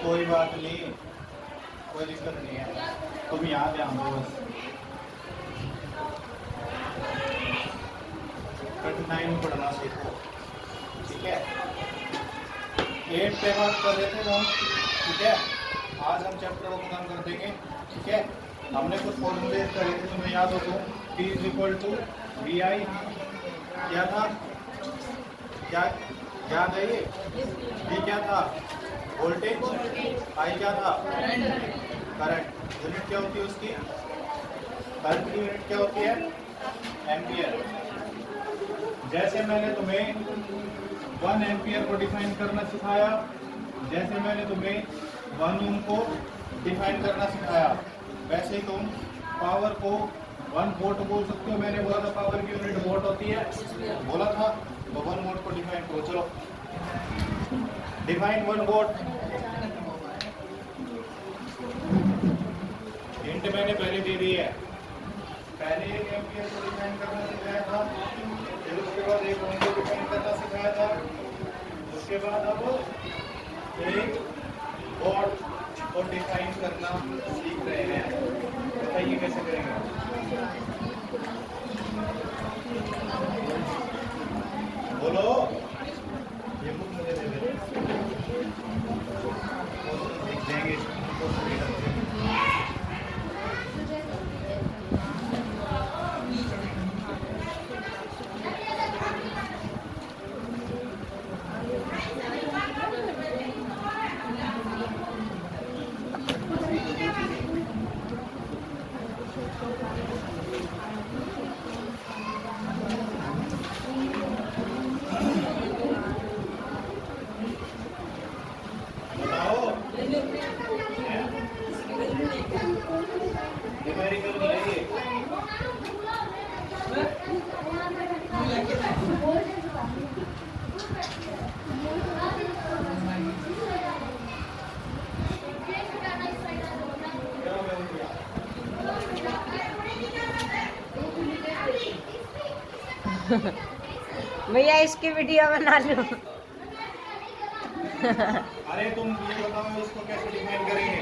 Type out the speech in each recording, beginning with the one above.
कोई बात नहीं, कोई दिक्कत नहीं है, तुम यहाँ ध्यान दो बस। कठिनाई में पढ़ना सीखो, ठीक है। 8 पे बात कर रहे थे हम, ठीक है। आज हम चैप्टर को खत्म कर देंगे, ठीक है। हमने कुछ फॉर्मूले करे थे, तुम्हें याद हो तो P = VI क्या था, क्या याद है ये? V क्या था? वोल्टेज। I क्या था? करंट। यूनिट क्या होती है उसकी? करंट की यूनिट क्या होती है? एम्पियर। जैसे मैंने तुम्हें 1 एम्पियर को डिफाइन करना सिखाया, जैसे मैंने तुम्हें 1 ओम को डिफाइन करना सिखाया, वैसे ही तुम पावर को 1 वोल्ट बोल सकते हो। मैंने बोला था पावर की यूनिट वोल्ट होती है, बोला था, तो 1 वोल्ट को डिफाइन करो। चलो डिफाइन 1 वोल्ट। हिंट मैंने पहले दे दी है, पहले 1 एम्पियर को डिफाइन करना सिखाया था, फिर उसके बाद 1 ओम को डिफाइन करना सिखाया था, उसके बाद अब 1 वोल्ट को डिफाइन करना सीख रहे हैं। बताइए कैसे करेंगे? बोलो, ये बुक मुझे दे दे, देख देंगे। भैया इसकी वीडियो बना लो। अरे तुम ये बताओ इसको कैसे डिफाइन करेंगे?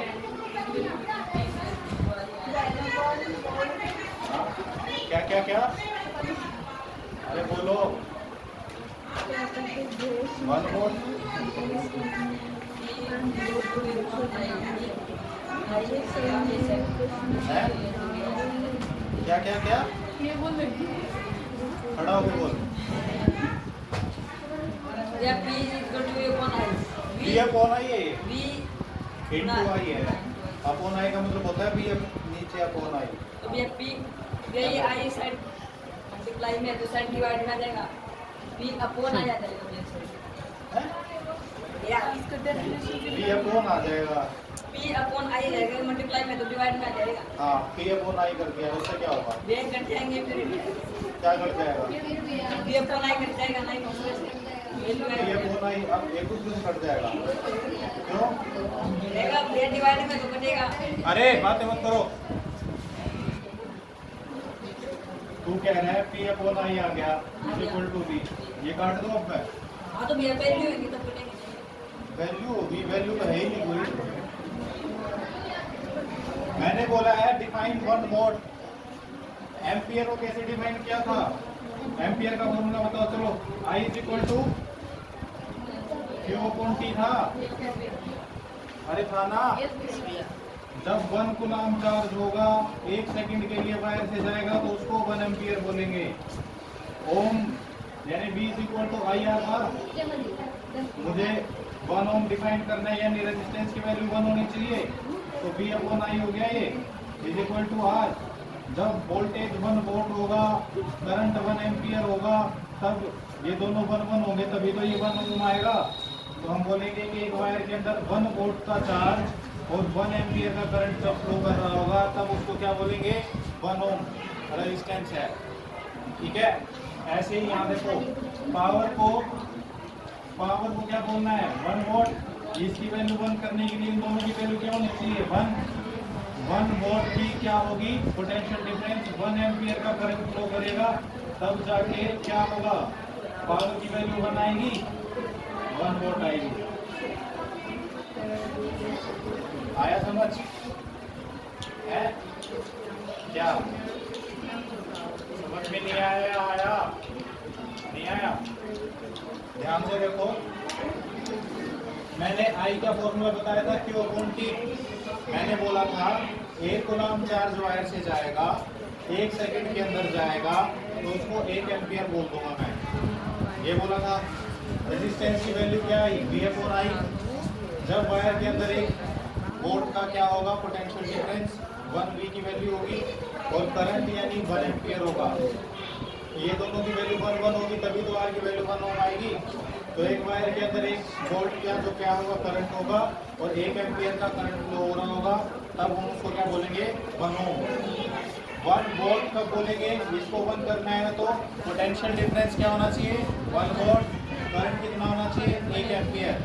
क्या क्या क्या? अरे बोलो। 1 वोल्ट। क्या क्या क्या? खड़ा होके बोल। V अपॉन I है ये। इनटू I है। अपॉन I का मतलब होता है V नीचे अपॉन I। तो भैया P ये I साइड मल्टीप्लाई में तो साइड डिवाइड में आ जाएगा। V अपॉन आ जाएगा भैया साइड। या इसको डेफिनेशन V अपॉन आ जाएगा। P अपॉन I रहेगा मल्टीप्लाई में तो डिवाइड में आ जाएगा। हाँ, P अपॉन I कर दिया, उससे क्या होगा? वे कट जाएंगे फिर क्या कट जाएगा? P अपॉन I कट जाएगा नहीं P अपॉन I अब एक दूसरे से कट जाएगा। क्यों? रहेगा भैया डिवाइड में तो कटेगा। अरे बातें मत करो। तू कह रहा है P अपॉन I आ गया इक्वल टू V, ये काट दो अब मैं। हाँ तो भैया वैल्यू होगी तब कटेंगे। वैल्यू होगी, वैल्यू तो है ही नहीं कोई। मैंने बोला है डिफाइन 1 वोल्ट। एम्पियर को कैसे डिफाइन किया था? एम्पियर का फॉर्मूला बताओ चलो। I = Q अपॉन T था। अरे था ना? जब 1 कूलम चार्ज होगा 1 सेकंड के लिए वायर से जाएगा तो उसको 1 एम्पियर बोलेंगे। ओम यानी V = IR था। मुझे 1 ओम डिफाइन करना है, यानी रेजिस्टेंस की वैल्यू 1 होनी चाहिए, तो V अपॉन I हो गया ये = R। जब वोल्टेज 1 वोल्ट होगा, करंट 1 एम्पियर होगा, तब ये दोनों 1 1 होंगे, तभी तो ये 1 ओम आएगा। तो हम बोलेंगे कि एक वायर के अंदर 1 वोल्ट का चार्ज और 1 एम्पियर का करंट जब फ्लो कर रहा होगा, तब उसको क्या बोलेंगे? 1 ओम रेजिस्टेंस है, ठीक है। ऐसे ही यहाँ देखो, पावर को क्या बोलना है? 1 वोल्ट। इसकी वैल्यू 1 करने के लिए इन दोनों की वैल्यू क्या होनी चाहिए? 1 वोल्ट की क्या होगी? Potential difference. 1 एम्पियर का करंट फ्लो करेगा, तब जाके क्या होगा? पावर की वैल्यू 1 आएगी, 1 वोल्ट आएगी। आया समझ है क्या? समझ में नहीं आया या आया? नहीं आया? ध्यान से देखो, मैंने आई का फॉर्मूला बताया था Q अपॉन T। मैंने बोला था एक कूलम्ब चार्ज वायर से जाएगा, 1 सेकंड के अंदर जाएगा, तो उसको 1 एम्पियर बोल दूंगा मैं। ये बोला था। रेजिस्टेंस की वैल्यू क्या आई? V upon I। जब वायर के अंदर 1 वोल्ट का क्या होगा? पोटेंशियल डिफरेंस 1V की वैल्यू होगी, और करंट यानी 1 एम्पियर होगा। ये दोनों की वैल्यू 1 1 होगी, तभी तो R की वैल्यू 1 ओम आएगी। तो एक वायर के अंदर 1 वोल्ट का जो क्या होगा? करंट होगा, और 1 एम्पियर का करंट फ्लो हो रहा होगा, तब हम उसको क्या बोलेंगे? 1 ओम। 1 वोल्ट कब बोलेंगे? इसको 1 करना है तो पोटेंशियल डिफरेंस क्या होना चाहिए? 1 वोल्ट। करंट कितना होना चाहिए? 1 एम्पियर।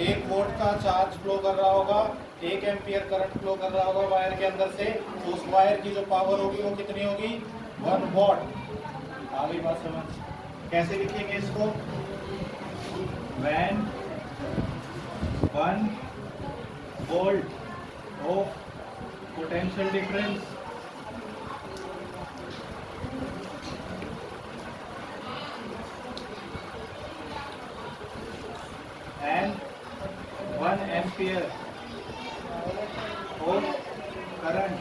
1 वोल्ट का चार्ज फ्लो कर रहा होगा, 1 एम्पियर करंट फ्लो कर रहा होगा वायर के अंदर से, तो उस वायर की जो पावर होगी वो कितनी होगी? 1 वॉट। आ गई बात समझ? कैसे लिखेंगे इसको? When 1 volt of potential difference and 1 ampere of current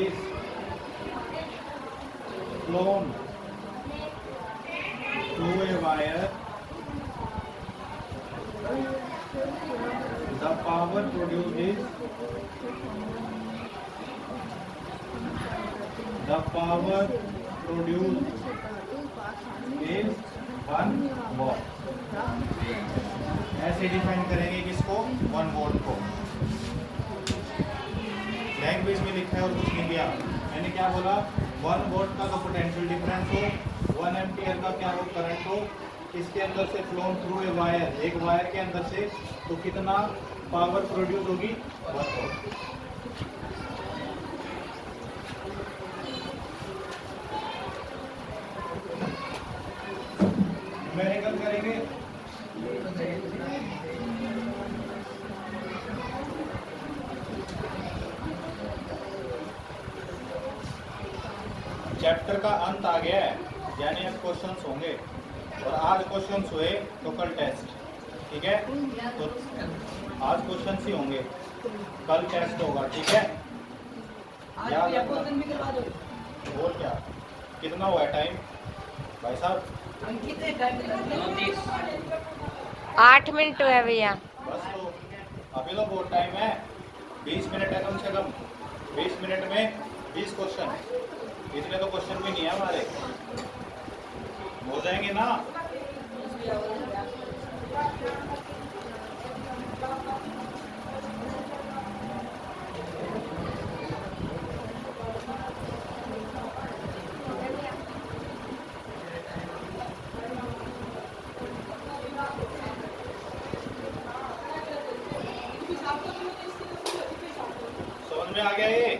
is flown through a wire, the power produced is 1 watt। ऐसे डिफाइन करेंगे किसको? 1 वोल्ट को। लैंग्वेज में लिखा है और कुछ नहीं दिया। मैंने क्या बोला? 1 वोल्ट का तो पोटेंशियल डिफरेंस हो, 1 एम्पियर का क्या हो? करंट हो, इसके अंदर से फ्लोन थ्रू ए वायर, एक वायर के अंदर से, तो कितना पावर प्रोड्यूस होगी? 1 वोल्ट। न्यूमेरिकल करेंगे। चैप्टर का अंत आ गया है, यानी अब क्वेश्चंस होंगे, और आज क्वेश्चंस हुए तो कल टेस्ट। ठीक है, तो आज क्वेश्चंस ही होंगे, कल टेस्ट होगा। ठीक है, याद रखना। और क्या कितना हुआ है टाइम भाई साहब? 8 मिनट हुआ है भैया। बस, तो अभी तो बहुत टाइम है, 20 मिनट है कम से कम। 20 मिनट में 20 क्वेश्चन, इतने तो क्वेश्चन भी नहीं है हमारे, हो जाएंगे ना? समझ में आ गया ये?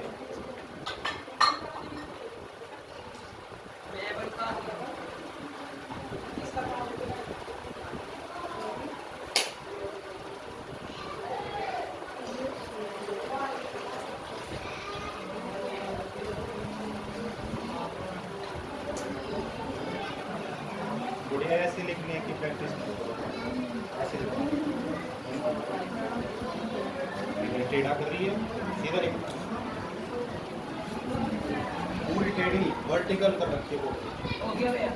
बढ़िया, ऐसे लिखने की प्रैक्टिस ऐसे टेढ़ा कर रही है, सीधा लिख, पूरी टेढ़ी वर्टिकल कर रखी है। हो गया भैया?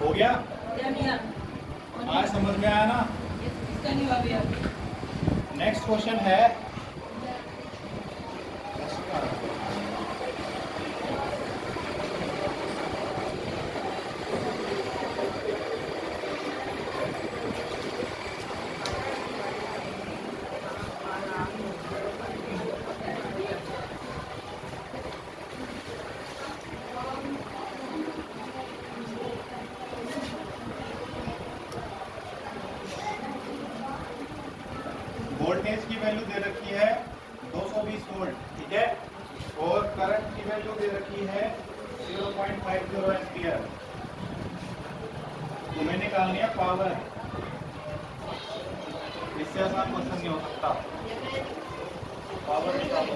हो गया? आज समझ में आया ना? नेक्स्ट क्वेश्चन है, वोल्टेज की वैल्यू दे रखी है 220 वोल्ट, ठीक है, और करंट की वैल्यू दे रखी है 0.50 एम्पियर। तुम्हें निकालनी है पावर। इससे आसान क्वेश्चन नहीं हो सकता। पावर निकालो।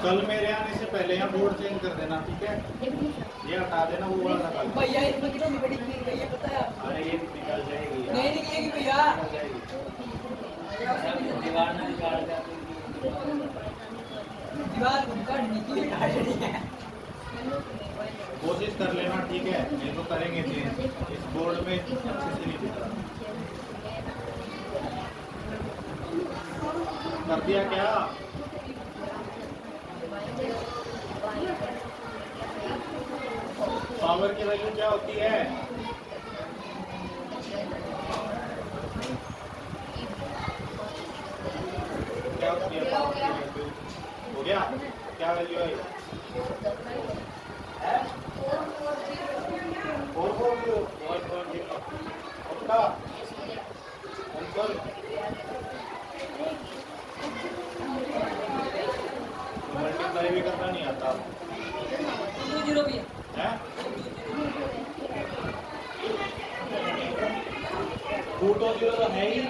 कल मेरे आने से पहले यहाँ बोर्ड चेंज कर देना, ठीक है? ये हटा देना, वो वाला निकाल। भैया इसमें कितनी बड़ी चीज भैया पता है? अरे ये निकल जाएगी यार। नहीं निकलेगी भैया। निकल जाएगी। दीवार ना निकाल दे। दीवार को काटने की काटनी है। कोशिश कर लेना, ठीक है? ये तो करेंगे चेंज। इस बोर्ड में अच्छे से नहीं दिख रहा। कर दिया क्या? पावर की वैल्यू क्या होती है? क्या होती है पावर की वैल्यू? हो गया? क्या वैल्यू है? 440 पक्का? अंकल मल्टीप्लाई भी करना नहीं आता 2 भी है? 220 तो है ही।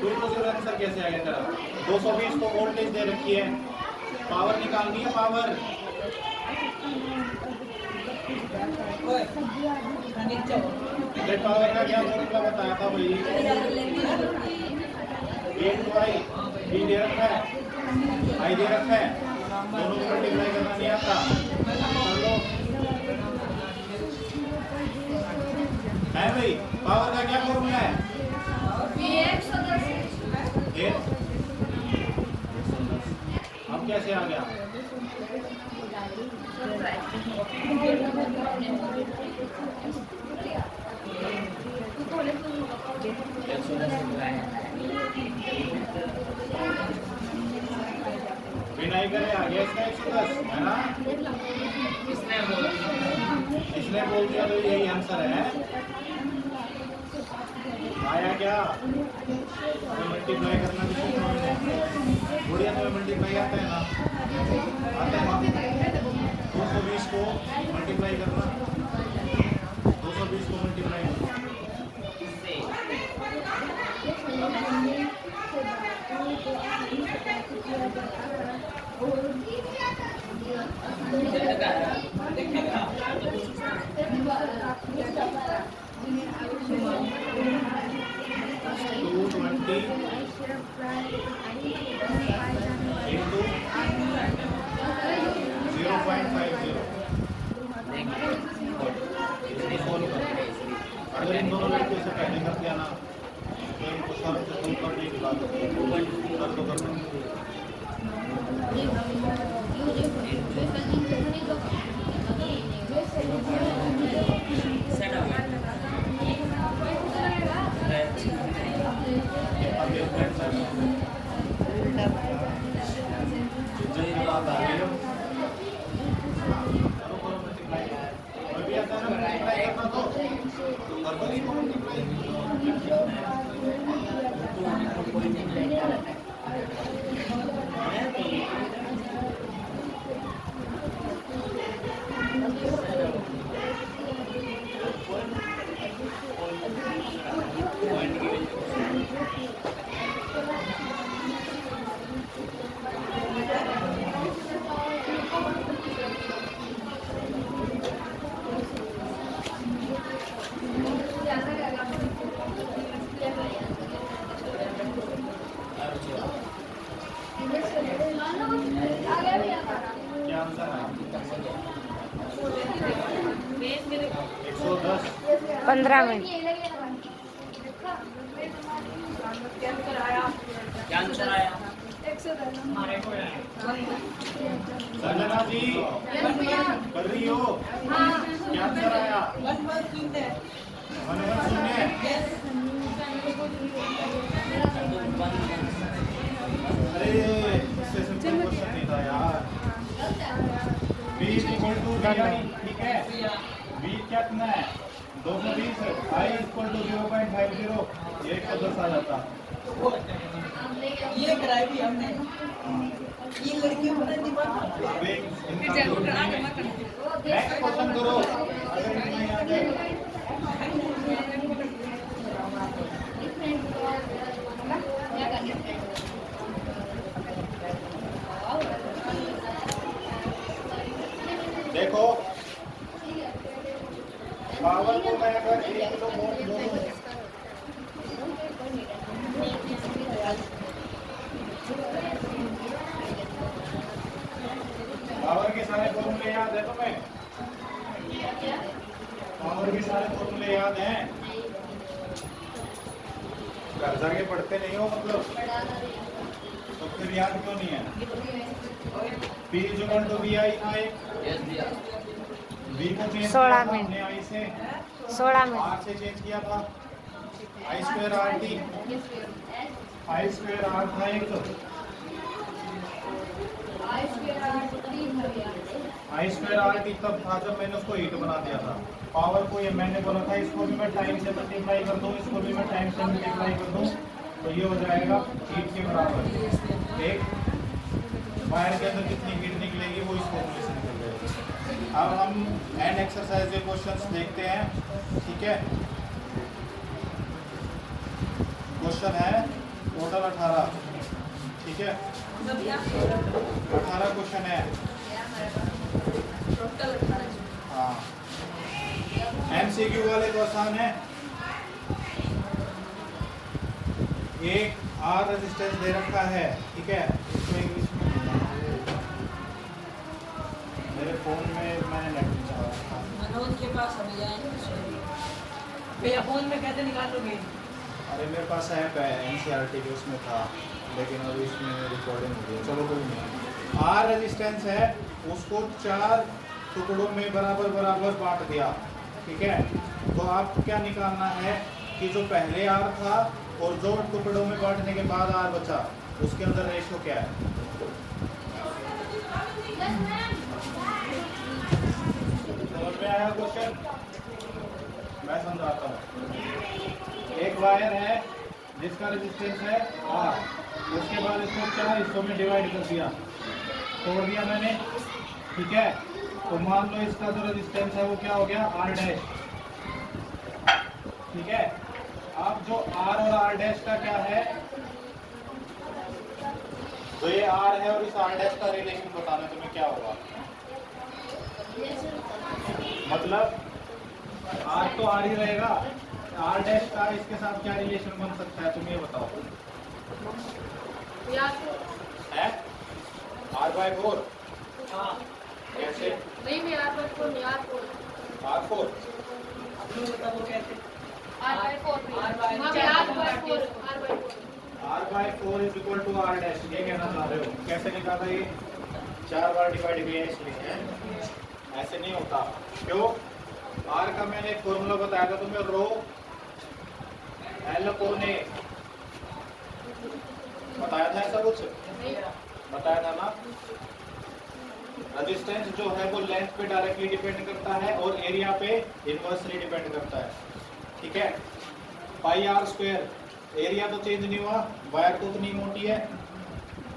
220 आंसर कैसे आएगा तेरा? 220 को वोल्टेज दे रखी है, पावर निकालनी है। पावर पावर का क्या फॉर्मूला बताया था भाई? A/I B दे रखा है, I दे रखा है, दोनों को मल्टीप्लाई करना नहीं आता। कर लो। है भाई, पावर का क्या फॉर्मूला है? अब कैसे आ गया? बिना ही करे आ गया इसका 110, है ना? इसने बोल दिया तो यही आंसर है। आया क्या? मल्टीप्लाई करना भी सीखना है। बढ़िया, तुम्हें मल्टीप्लाई आता है ना? आता है ना? 220 को मल्टीप्लाई करना, 220 को मल्टीप्लाई करना। अगर इन दोनों लड़कियों से पहले कर दिया ना तो इनको सर से दूर कर नहीं दिला दो, कर दो। क्या आंसर है? 110। 15 मिनट। क्या आंसर आया? संजना जी कर रही हो? क्या आंसर आया? 11 शून्य। अरे इससे सिंपल क्वेश्चन नहीं था यार। B = VI, ठीक है? V कितना है? 220 आई इक्वल टू 0.50, ये 110 आ जाता। ये कराई भी हमने, ये लड़कियों को नहीं दिमाग। नेक्स्ट क्वेश्चन करो, अगर नहीं याद है। देखो पावर को मैं अगर 1 किलो वोल्ट दूं, पावर के सारे फॉर्मूले याद है तुम्हें? पावर के सारे फॉर्मूले याद हैं? घर जाके पढ़ते नहीं हो मतलब, तो फिर याद क्यों नहीं है? P इक्वल टू VI था एक, V को चेंज किया 16 था में। हमने I से, 16 में। R से चेंज किया था, I square RT, I square R था एक, I स्क्वायर RT तब था जब मैंने उसको 8 बना दिया था। पावर को ये मैंने बोला था इसको भी मैं टाइम से मल्टीप्लाई कर दूं, इसको भी मैं टाइम से मल्टीप्लाई कर दूं, तो ये हो जाएगा हीट के बराबर। एक वायर के अंदर कितनी हीट निकलेगी वो इस फॉर्मूले से निकल जाएगी। अब हम एंड एक्सरसाइज के क्वेश्चंस देखते हैं, ठीक है। क्वेश्चन है टोटल 18, ठीक है, 18 क्वेश्चन है। हाँ, MCQ वाले तो आसान है। एक R रेजिस्टेंस दे रखा है, ठीक है, इसको इंग्लिश में मेरे फोन में मैंने नेट नहीं चला रखा। मनोज के पास अभी जाएंगे भैया, फोन में कैसे निकालोगे? अरे मेरे पास ऐप है NCERT के, उसमें था, लेकिन अभी इसमें रिकॉर्डिंग हो गई। चलो कोई नहीं। R रेजिस्टेंस है, उसको 4 टुकड़ों में बराबर बराबर बांट दिया, ठीक है। तो आपको क्या निकालना है कि जो पहले R था और जो टुकड़ों में बांटने के बाद R बचा, उसके अंदर रेशो क्या है? समझ में आया क्वेश्चन? मैं समझाता हूँ। एक वायर है जिसका रेजिस्टेंस है R, उसके बाद इसको 4 हिस्सों में डिवाइड कर दिया, तोड़ दिया मैंने, ठीक है। तो मान लो इसका जो रेजिस्टेंस है वो क्या हो गया, R डैश, ठीक है। अब जो R और R डैश का क्या है, तो ये R है और इस R डैश का रिलेशन बताना तुम्हें क्या होगा। मतलब R तो R ही रहेगा, R डैश का इसके साथ क्या रिलेशन बन सकता है, तुम ये बताओ। है R/4? हाँ, कैसे? नहीं भी R/4 नहीं, R4 R4? अपने बताओ वो कैसे? R/4 R/4 is equal to R dash, ये कहना चाह रहे हो? कैसे निकाला ये? 4 बार डिवाइड किया इसलिए है, ऐसे नहीं होता। क्यों? R का मैंने एक फॉर्मूला बताया था तुम्हें, रो L/A, बताया था ऐसा कुछ? बताया था ना। रेजिस्टेंस जो है वो लेंथ पे डायरेक्टली डिपेंड करता है और एरिया पे इनवर्सली डिपेंड करता है, ठीक है। पाई R स्क्वायर, एरिया तो चेंज नहीं हुआ, वायर तो उतनी मोटी है,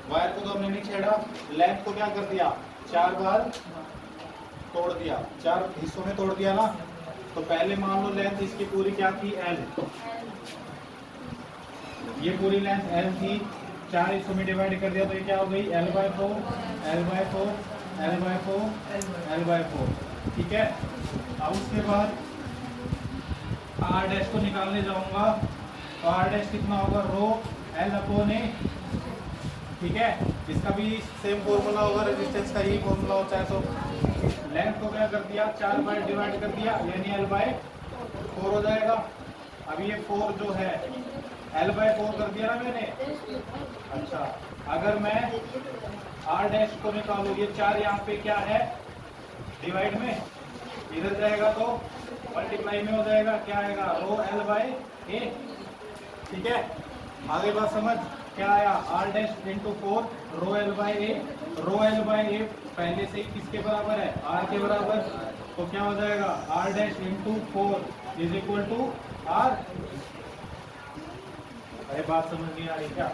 वायर को तो हमने नहीं छेड़ा, लेंथ को क्या कर दिया, 4 बार तोड़ दिया, 4 हिस्सों में तोड़ दिया ना। तो पहले मान लो लेंथ इसकी पूरी क्या थी, L, ये पूरी लेंथ L थी, 4 हिस्सों में डिवाइड कर दिया तो ये क्या हो गई, L/4, L/4, L/4, L/4, ठीक है। अब उसके बाद R डैश को निकालने जाऊंगा तो R डैश कितना होगा, रो L/A, ठीक है। इसका भी सेम फॉर्मूला होगा, रेजिस्टेंस का ही फॉर्मूला होता है। तो लेंथ को क्या कर दिया, 4 बार डिवाइड कर दिया, यानी L/4 हो जाएगा। अब ये 4 जो है L/4 कर दिया ना मैंने। अच्छा, अगर मैं R डैश को निकालू, ये 4 यहाँ पे क्या है, डिवाइड में इधर जाएगा तो मल्टीप्लाई में हो जाएगा, क्या आएगा, रो L/A, ठीक है। आगे बात समझ, क्या आया, R डैश इंटू 4 रो L/A, रो L/A पहले से ही किसके बराबर है, R के बराबर, तो क्या हो जाएगा R dash into 4 is equal to R. अरे बात समझ नहीं आ रही क्या?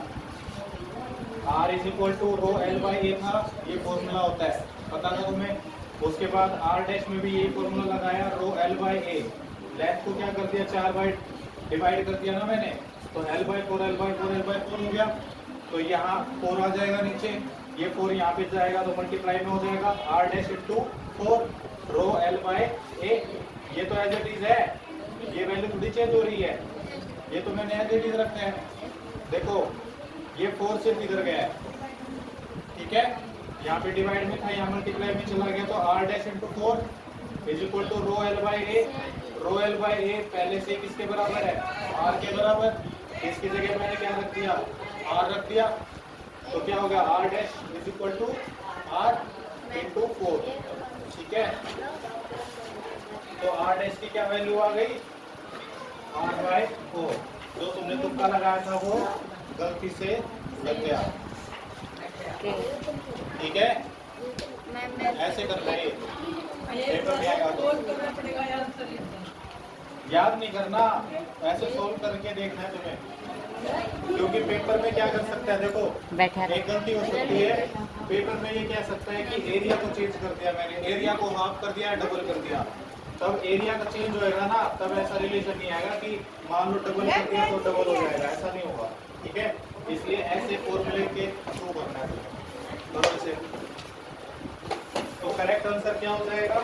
R is equal to rho L by A था, ये फॉर्मूला होता है, पता था तुम्हें। उसके बाद आर डैश में भी यही फॉर्मूला लगाया, रो एल बाई ए। लेंथ को क्या कर दिया, 4 बाई डिवाइड कर दिया ना मैंने, तो L by 4 L by 4 L by 4 हो गया। तो यहाँ 4 आ जाएगा नीचे, ये 4 यहाँ पे जाएगा तो मल्टीप्लाई में हो जाएगा R dash into 4 rho L by A. ये तो एज इट इज है, ये वैल्यू थोड़ी चेंज हो रही है, ये तो मैंने एज इट इज रखा है। देखो ये 4 सिर्फ इधर गया है, ठीक है, यहाँ पे डिवाइड में था, यहाँ मल्टीप्लाई में चला गया, तो R dash into 4 is equal to rho L by A. Rho L by A पहले से किसके बराबर है, आर के बराबर। इसकी जगह मैंने क्या रख दिया, आर रख दिया, तो क्या होगा R dash is equal to R into 4, ठीक है। तो आर डैश की क्या वैल्यू आ गई, आर बाई 4। जो तुमने तुक्का लगाया था वो गलती से लग गया, ठीक है। ऐसे करना है, पेपर में आएगा तो याद नहीं करना, ऐसे सोल्व करके देखना है तुम्हें, क्योंकि पेपर में क्या कर सकता है, देखो बैठा एक गलती हो सकती है पेपर में, ये कह सकता है कि एरिया को चेंज कर दिया मैंने, एरिया को हाफ कर दिया, डबल कर दिया, तब एरिया का चेंज होएगा ना, तब ऐसा रिलेशन नहीं आएगा कि मान लो डबल कर दिया तो डबल हो जाएगा, ऐसा नहीं होगा, ठीक है। इसलिए ऐसे फॉर्मूले के थ्रू करना है, करो इसे। तो करेक्ट आंसर क्या हो जाएगा,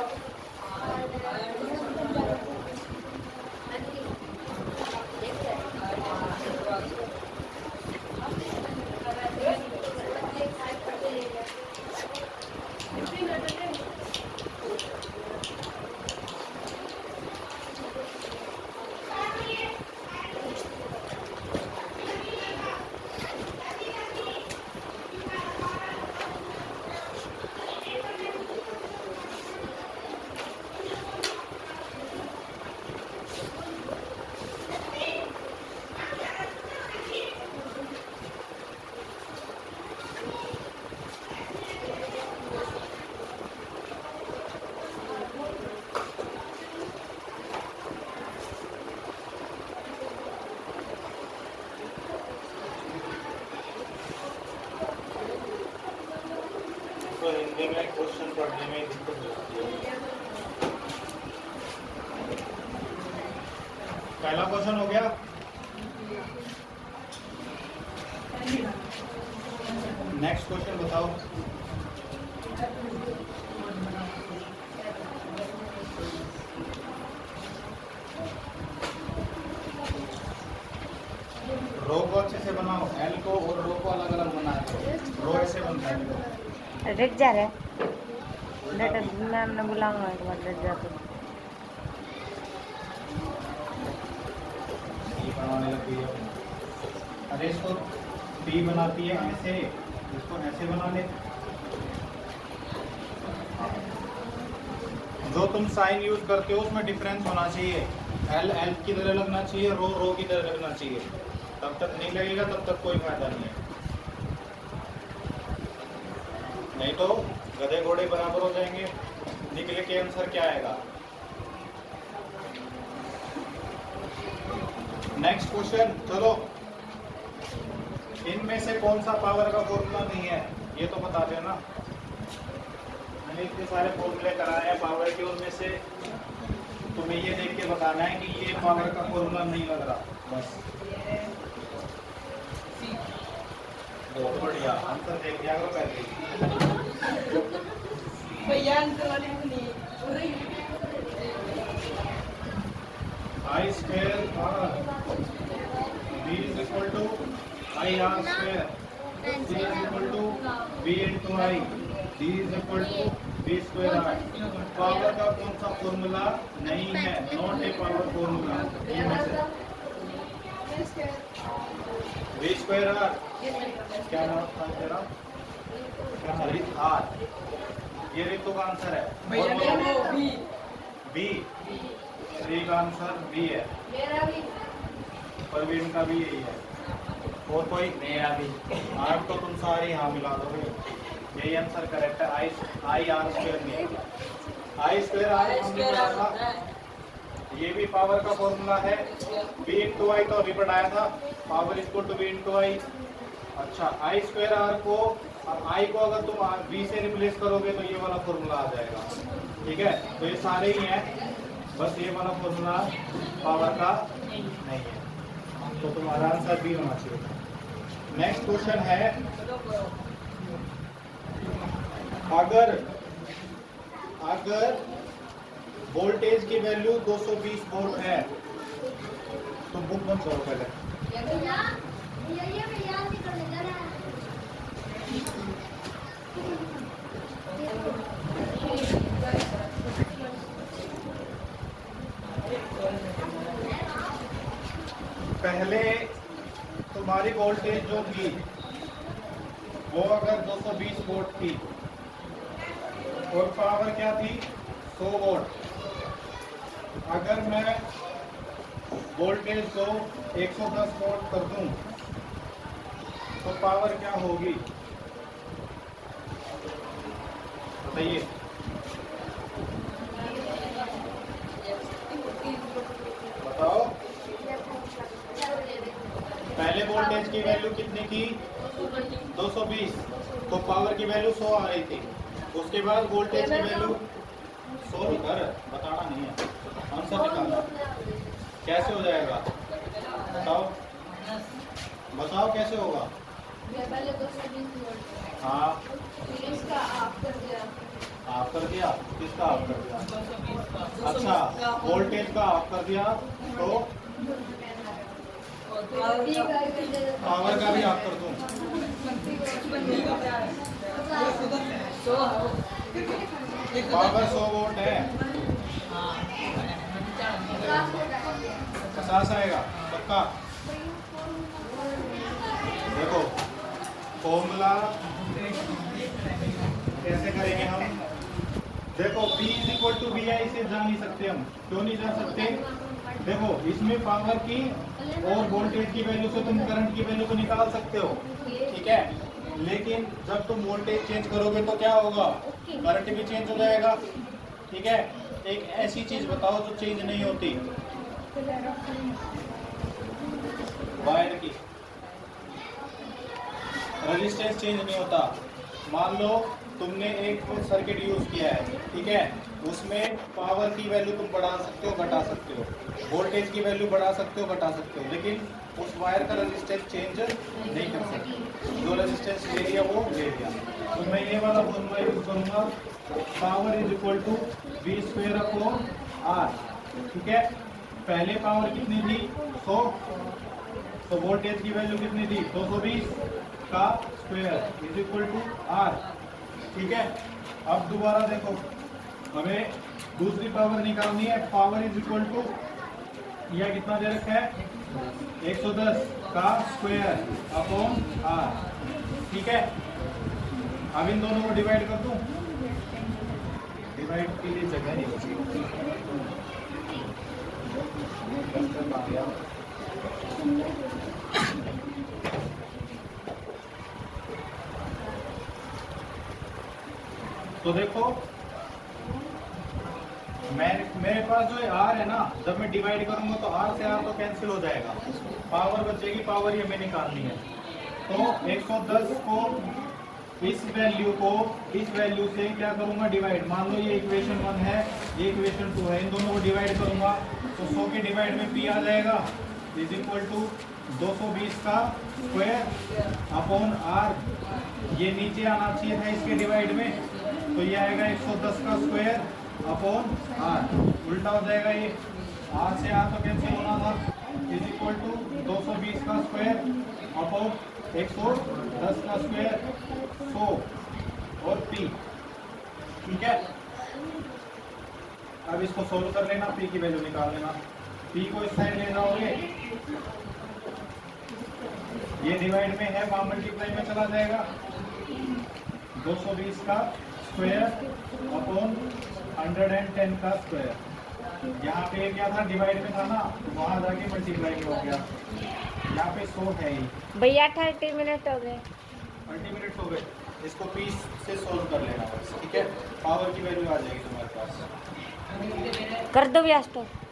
तो हिंदी में क्वेश्चन पढ़ने में दिक्कत होती है। पहला क्वेश्चन हो गया, नेक्स्ट क्वेश्चन बताओ। रो को अच्छे से बनाओ, एल को और रो को अलग अलग बना है, रो ऐसे बनता है। डट जा रहा है, डट मैम ने बुलाऊंगा एक बार, डट जा तो। बनाने लगती है, अरे इसको बी बनाती है ऐसे, इसको ऐसे बना ले। जो तुम साइन यूज करते हो उसमें डिफरेंस होना चाहिए, एल एल की तरह लगना चाहिए, रो रो की तरह लगना चाहिए, तब तक नहीं लगेगा तब तक कोई फायदा नहीं है, नहीं तो गधे घोड़े बराबर हो जाएंगे। निकले के आंसर क्या आएगा, नेक्स्ट क्वेश्चन। चलो इनमें से कौन सा पावर का फॉर्मूला नहीं है, ये तो बता देना। मैंने इतने सारे फॉर्मूले कराए हैं पावर के, उनमें से तुम्हें ये देख के बताना है कि ये पावर का फॉर्मूला नहीं लग रहा, बस। बहुत बढ़िया, आंसर देख लिया करो पहले। भैया आंसर वाली नहीं आई square R B is equal to I R square, C is equal to B into I, D is equal to B square R. Power का कौन सा फॉर्मूला नहीं है, नॉट ए पावर फॉर्मूला, इनमें से बी स्क्वायर आर, क्या नाम था तेरा, क्या आर, ये रितु का आंसर है। भैया वो भी बी, श्री का आंसर बी है, परवीन का भी यही है, और कोई मेरा भी। आर तो तुम सारे यहाँ मिला दोगे, यही आंसर करेक्ट है, आई आर स्क्वायर नहीं। आई स्क्वायर आर आई हमने स्क्वायर पढ़ा आर था। होता है। ये भी पावर का फॉर्मूला है, बी इंटू आई तो अभी पढ़ाया था, power equal to B into I. अच्छा, आई स्क्वायर आर को, आई को अगर तुम बी से रिप्लेस करोगे तो ये वाला फॉर्मूला आ जाएगा। ठीक है, तो ये सारे ही हैं, बस ये वाला फॉर्मूला पावर का नहीं है, तो तुम्हारा आंसर बी होना चाहिए। नेक्स्ट क्वेश्चन है, अगर वोल्टेज की वैल्यू 220 वोल्ट है तो बुक बंद करो पहले। पहले तुम्हारी वोल्टेज जो थी वो अगर 220 वोल्ट थी और पावर क्या थी 100 वोल्ट। अगर मैं वोल्टेज को 110 वोल्ट कर दूं तो पावर क्या होगी बताइए। बताओ, पहले वोल्टेज की वैल्यू कितनी थी 220, तो पावर की वैल्यू 100 आ रही थी। उसके बाद वोल्टेज की वैल्यू 100 इधर बताना नहीं है, आंसर निकालना। कैसे हो जाएगा बताओ, बताओ कैसे होगा। पहले 220 वोल्ट हाँ, इसका आप कर दिया। आप कर दिया, किसका आप कर दिया? अच्छा, वोल्टेज का आप कर दिया तो पावर का भी आप कर दूं। पावर 100 वोल्ट है, 50 आएगा पक्का। देखो फॉर्मूला कैसे करेंगे हम। देखो P इक्वल टू वी आई से जा नहीं सकते हम, क्यों नहीं जा सकते। देखो इसमें पावर की और वोल्टेज की वैल्यू से तुम करंट की वैल्यू को निकाल सकते हो, ठीक है। लेकिन जब तुम वोल्टेज चेंज करोगे तो क्या होगा, करंट भी चेंज हो जाएगा, ठीक है। एक ऐसी चीज बताओ जो चेंज नहीं होती, वायर की रेजिस्टेंस चेंज नहीं होता। मान लो तुमने एक सर्किट यूज किया है, ठीक है, उसमें पावर की वैल्यू तुम बढ़ा सकते हो घटा सकते हो, वोल्टेज की वैल्यू बढ़ा सकते हो घटा सकते हो, लेकिन उस वायर का रेजिस्टेंस चेंज नहीं कर सकते। जो रेजिस्टेंस ले लिया वो ले लिया। तो मैं ये वाला फॉर्मूला यूज करूंगा, power is equal to V square upon R, ठीक है। पहले पावर कितनी थी 100, तो वोल्टेज की वैल्यू कितनी थी 220 का square is equal to R, ठीक है। अब दोबारा देखो, हमें दूसरी पावर निकालनी है, पावर इज इक्वल टू यह कितना दे रखा है 110 का स्क्वायर अपॉन आर, ठीक है। अब इन दोनों को डिवाइड कर दूं, डिवाइड के लिए जगह नहीं बची। तो देखो मेरे पास जो आर है ना, जब मैं डिवाइड करूंगा तो आर से आर तो कैंसिल हो जाएगा, पावर बचेगी, पावर ये हमें निकालनी है। तो 110 को इस वैल्यू से क्या करूंगा डिवाइड। मान लो ये इक्वेशन 1 है, ये इक्वेशन 2 है, इन दोनों को डिवाइड करूंगा तो 100 के डिवाइड में पी आ जाएगा इज इक्वल टू 220 का स्क्वायर अपॉन आर। ये नीचे आना चाहिए था इसके डिवाइड में, तो ये आएगा 110 का स्क्वायर अपॉन आर, उल्टा हो जाएगा ये, आर से आर तो कैंसिल होना था, इज इक्वल टू 220 का स्क्वायर अपॉन 110 का स्क्वायर 100 और पी, ठीक है। अब इसको सोल्व कर लेना, पी की वैल्यू निकाल लेना। पी को इस साइड ले जाओगे, ये डिवाइड में है, वहां मल्टीप्लाई में चला जाएगा, 220 का स्क्वायर अपॉन 110 का स्क्वायर। यहाँ पे क्या था, डिवाइड में था ना, तो वहां जाके मल्टीप्लाई में हो गया। यहाँ पे 100 है ही। भैया 30 मिनट हो गए। 30 मिनट हो गए, इसको 20 से सोल्व कर लेना बस, ठीक है। ठीक है, पावर की वैल्यू आ जाएगी तुम्हारे पास। कर दो भैया स्टॉप।